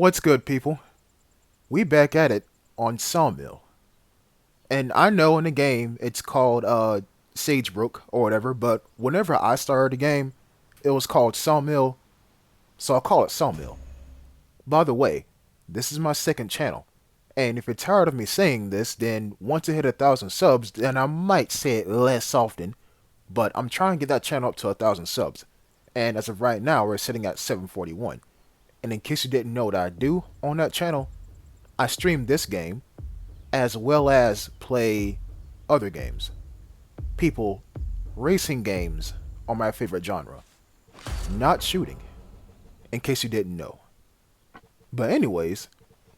What's good, people? We back at it on Sawmill. And I know in the game it's called Sagebrook or whatever, but whenever I started the game, it was called Sawmill, so I'll call it Sawmill. By the way, this is my second channel. And if you're tired of me saying this, then once it hit 1,000 subs, then I might say it less often, but I'm trying to get that channel up to 1,000 subs. And as of right now, we're sitting at 741. And in case you didn't know what I do on that channel, I stream this game as well as play other games. People, racing games are my favorite genre, not shooting, in case you didn't know. But anyways,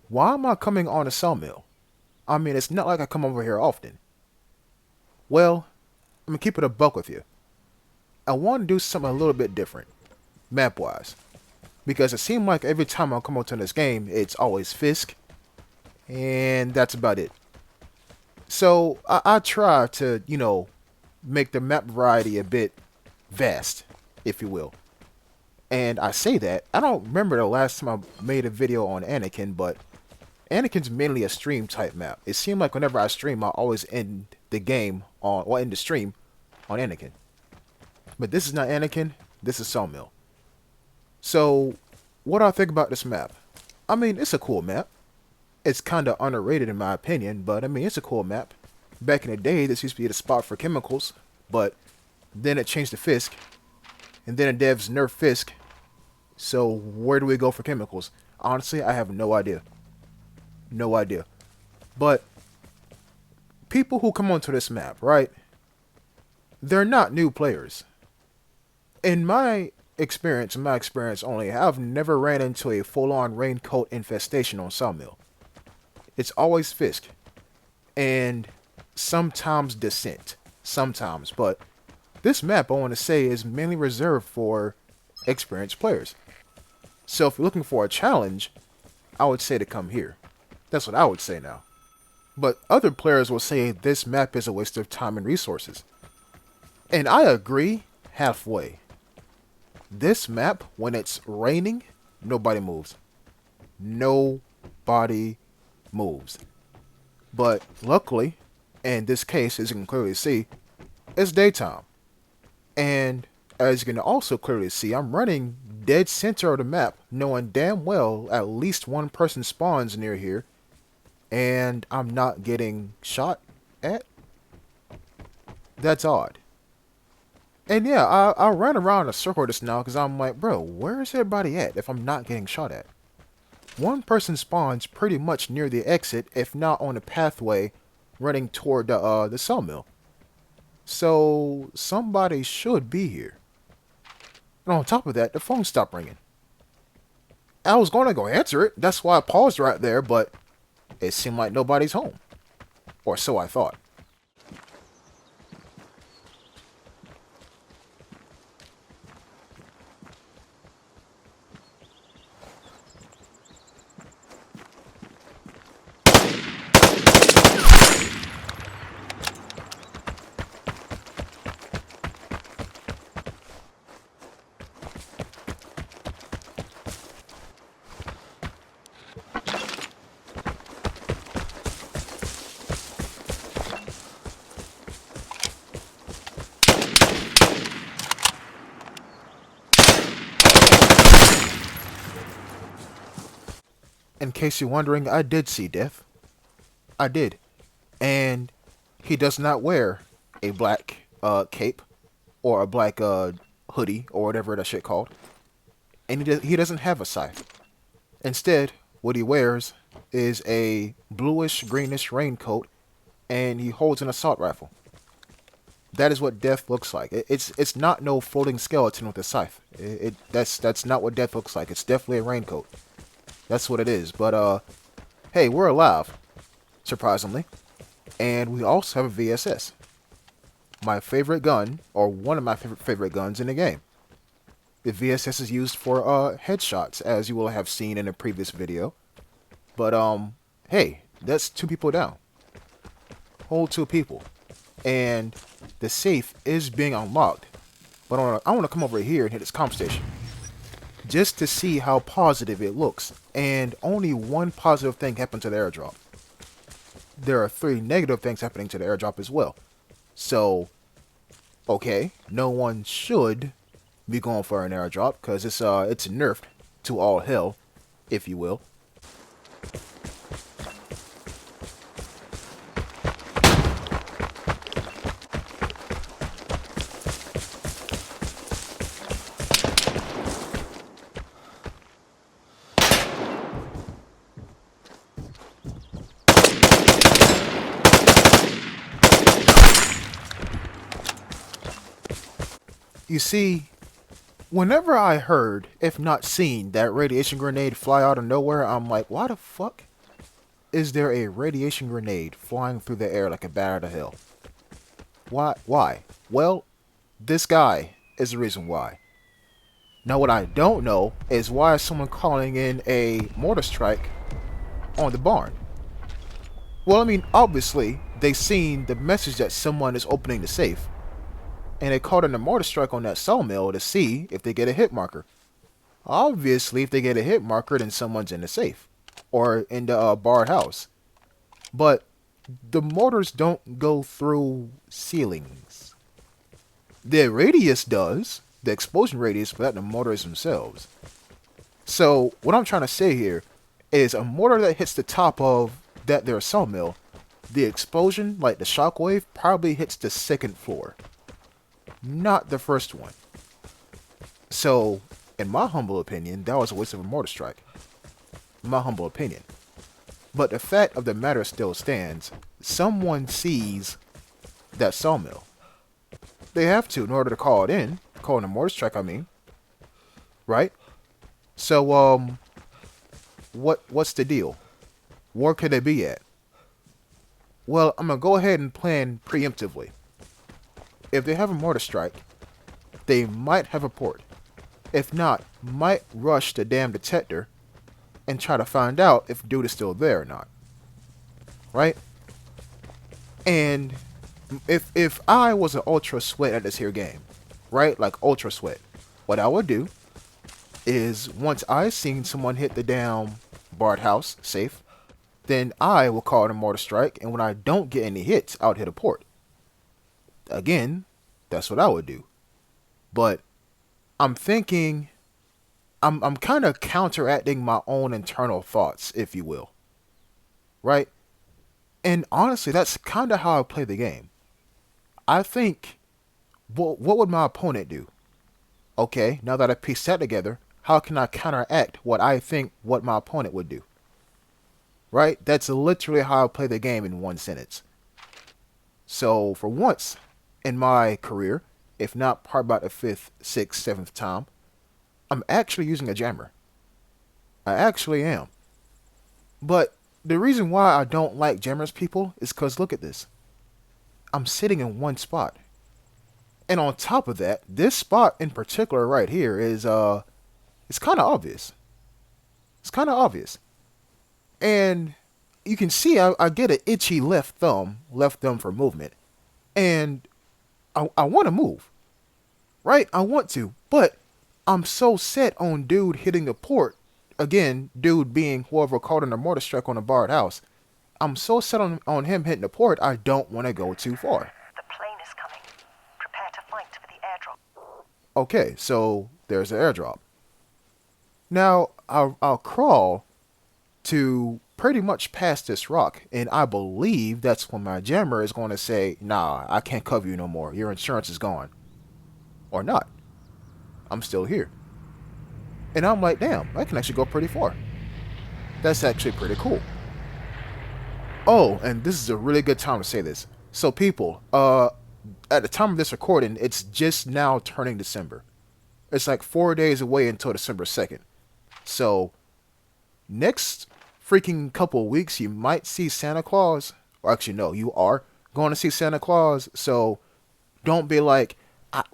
why am I coming on a Sawmill? I mean, it's not like I come over here often. Well, I'm gonna keep it a buck with you. I want to do something a little bit different, map-wise. Because it seemed like every time I come onto this game, it's always Fisk, and that's about it. So I try to, make the map variety a bit vast, if you will. And I say that, I don't remember the last time I made a video on Anakin, but Anakin's mainly a stream type map. It seemed like whenever I stream, I always end the game on, or end the stream on Anakin. But this is not Anakin, this is Sawmill. So, what do I think about this map? I mean, it's a cool map. It's kind of underrated in my opinion, but I mean, it's a cool map. Back in the day, this used to be the spot for chemicals, but then it changed to Fisk, and then the devs nerfed Fisk. So, where do we go for chemicals? Honestly, I have no idea. No idea. But, people who come onto this map, right? They're not new players. In my experience only, I've never ran into a full-on raincoat infestation on Sawmill. It's always Fisk. And sometimes Descent. Sometimes. But this map, I want to say, is mainly reserved for experienced players. So if you're looking for a challenge, I would say to come here. That's what I would say now. But other players will say this map is a waste of time and resources. And I agree halfway. This map, when it's raining, nobody moves. Nobody moves. But luckily, in this case, as you can clearly see, it's daytime. And as you can also clearly see, I'm running dead center of the map, knowing damn well at least one person spawns near here, and I'm not getting shot at. That's odd. And yeah, I ran around a circle just now because I'm like, bro, where is everybody at if I'm not getting shot at? One person spawns pretty much near the exit, if not on the pathway running toward the Sawmill. So somebody should be here. And on top of that, the phone stopped ringing. I was going to go answer it. That's why I paused right there, but it seemed like nobody's home. Or so I thought. In case you're wondering, I did see Death. I did. And he does not wear a black cape or a black hoodie or whatever that shit called. And he doesn't have a scythe. Instead, what he wears is a bluish greenish raincoat, and he holds an assault rifle. That is what Death looks like. It's not no floating skeleton with a scythe. That's not what Death looks like. It's definitely a raincoat. That's what it is. But hey, we're alive, surprisingly, and we also have a VSS. My favorite gun, or one of my favorite guns in the game. The VSS is used for headshots, as you will have seen in a previous video. But hey, that's 2 people down. Whole 2 people, and the safe is being unlocked. But I want to come over here and hit its comp station. just to see how positive it looks. And only one positive thing happened to the airdrop. There are three negative things happening to the airdrop as well. So, okay, no one should be going for an airdrop because it's nerfed to all hell, if you will. You see, whenever I heard, if not seen, that radiation grenade fly out of nowhere, I'm like, why the fuck is there a radiation grenade flying through the air like a bat out of hell? Why? Why? Well, this guy is the reason why. Now, what I don't know is why is someone calling in a mortar strike on the barn? Well, I mean, obviously, they seen the message that someone is opening the safe, and they called in a mortar strike on that sawmill to see if they get a hit marker. Obviously, if they get a hit marker, then someone's in the safe or in the barred house. But the mortars don't go through ceilings. The radius does, the explosion radius, but not the mortars themselves. So what I'm trying to say here is a mortar that hits the top of that their sawmill, the explosion, like the shockwave, probably hits the second floor, not the first one. So, in my humble opinion, that was a waste of a mortar strike. In my humble opinion. But the fact of the matter still stands. Someone sees that sawmill. They have to in order to call it in. Call in a mortar strike, I mean. Right? So, what's the deal? Where could they be at? Well, I'm going to go ahead and plan preemptively. If they have a mortar strike, they might have a port. If not, might rush the damn detector and try to find out if dude is still there or not. Right? And if I was an ultra sweat at this here game, right? Like ultra sweat, what I would do is once I seen someone hit the damn barred house safe, then I will call it a mortar strike, and when I don't get any hits, I would hit a port. Again, that's what I would do. But I'm thinking, I'm kind of counteracting my own internal thoughts, if you will. Right? And honestly, that's kind of how I play the game. I think, what would my opponent do? Okay, now that I pieced that together, how can I counteract what I think what my opponent would do? Right? That's literally how I play the game in one sentence. So, for once in my career, if not probably about the 5th, 6th, 7th time, I'm actually using a jammer. I actually am. But the reason why I don't like jammers, people, is because look at this. I'm sitting in one spot. And on top of that, this spot in particular right here is, it's kind of obvious. It's kind of obvious. And you can see I get an itchy left thumb for movement. And I want to move. Right? I want to. But I'm so set on dude hitting a port. Again, dude being whoever called in a mortar strike on a barred house. I'm so set on him hitting the port, I don't want to go too far. The plane is coming. Prepare to fight for the airdrop. Okay, so there's the airdrop. Now, I'll crawl to pretty much past this rock, and I believe that's when my jammer is going to say, nah, I can't cover you no more. Your insurance is gone. Or not. I'm still here. And I'm like, damn, I can actually go pretty far. That's actually pretty cool. Oh, and this is a really good time to say this. So people, at the time of this recording, it's just now turning December. It's like 4 days away until December 2nd. So, next freaking couple of weeks, you might see Santa Claus. Or actually, no, you are going to see Santa Claus. So, don't be like,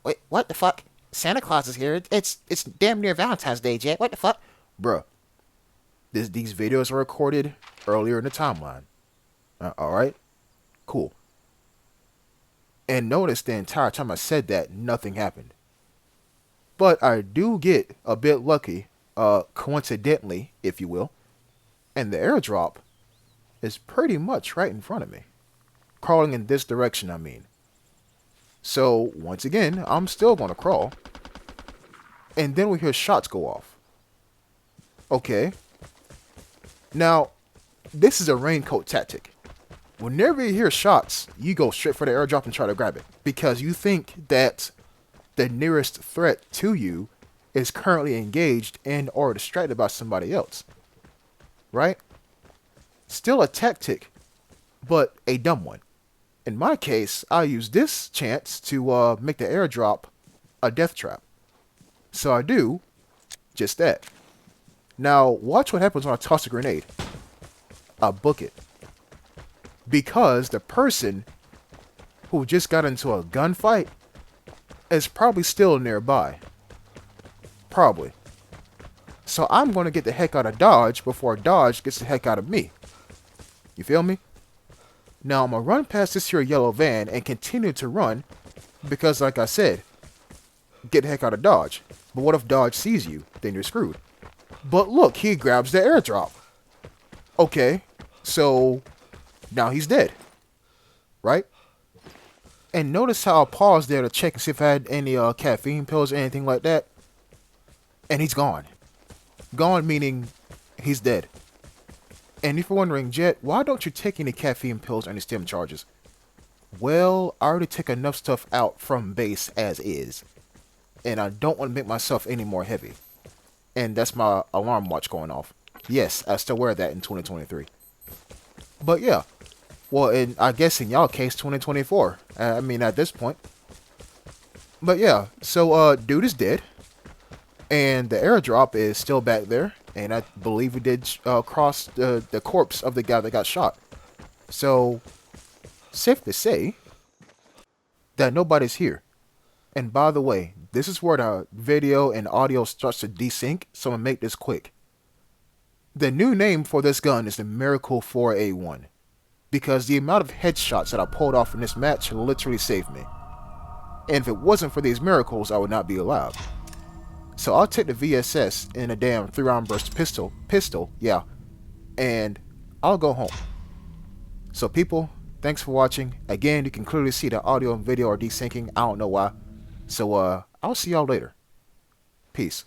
wait, what the fuck? Santa Claus is here. It's damn near Valentine's Day, Jet. What the fuck? bruh, these videos are recorded earlier in the timeline. Alright? Cool. And notice the entire time I said that, nothing happened. But I do get a bit lucky, coincidentally, if you will, and the airdrop is pretty much right in front of me. Crawling in this direction, I mean. So, once again, I'm still gonna crawl. And then we hear shots go off. Okay. Now, this is a raincoat tactic. Whenever you hear shots, you go straight for the airdrop and try to grab it. Because you think that the nearest threat to you is currently engaged and or distracted by somebody else. Right? Still a tactic, but a dumb one. In my case, I use this chance to make the airdrop a death trap. So I do just that. Now, watch what happens when I toss a grenade. I book it. Because the person who just got into a gunfight is probably still nearby. Probably. So I'm going to get the heck out of Dodge before Dodge gets the heck out of me. You feel me? Now I'm going to run past this here yellow van and continue to run because, like I said, get the heck out of Dodge. But what if Dodge sees you? Then you're screwed. But look, he grabs the airdrop. Okay, so now he's dead. Right? And notice how I paused there to check and see if I had any caffeine pills or anything like that. And he's gone. Gone meaning he's dead. And if you're wondering, Jet, why don't you take any caffeine pills or any stim charges? Well, I already took enough stuff out from base as is. And I don't want to make myself any more heavy. And that's my alarm watch going off. Yes, I still wear that in 2023. But yeah. Well, I guess in y'all case, 2024. I mean, at this point. But yeah, so dude is dead. And the airdrop is still back there. And I believe we did cross the corpse of the guy that got shot. So, safe to say that nobody's here. And by the way, this is where the video and audio starts to desync, so I'm going to make this quick. The new name for this gun is the Miracle 4A1. Because the amount of headshots that I pulled off in this match literally saved me. And if it wasn't for these miracles, I would not be alive. So I'll take the VSS in a damn 3-round burst pistol, yeah, and I'll go home. So people, thanks for watching. Again, you can clearly see the audio and video are desyncing. I don't know why. So I'll see y'all later. Peace.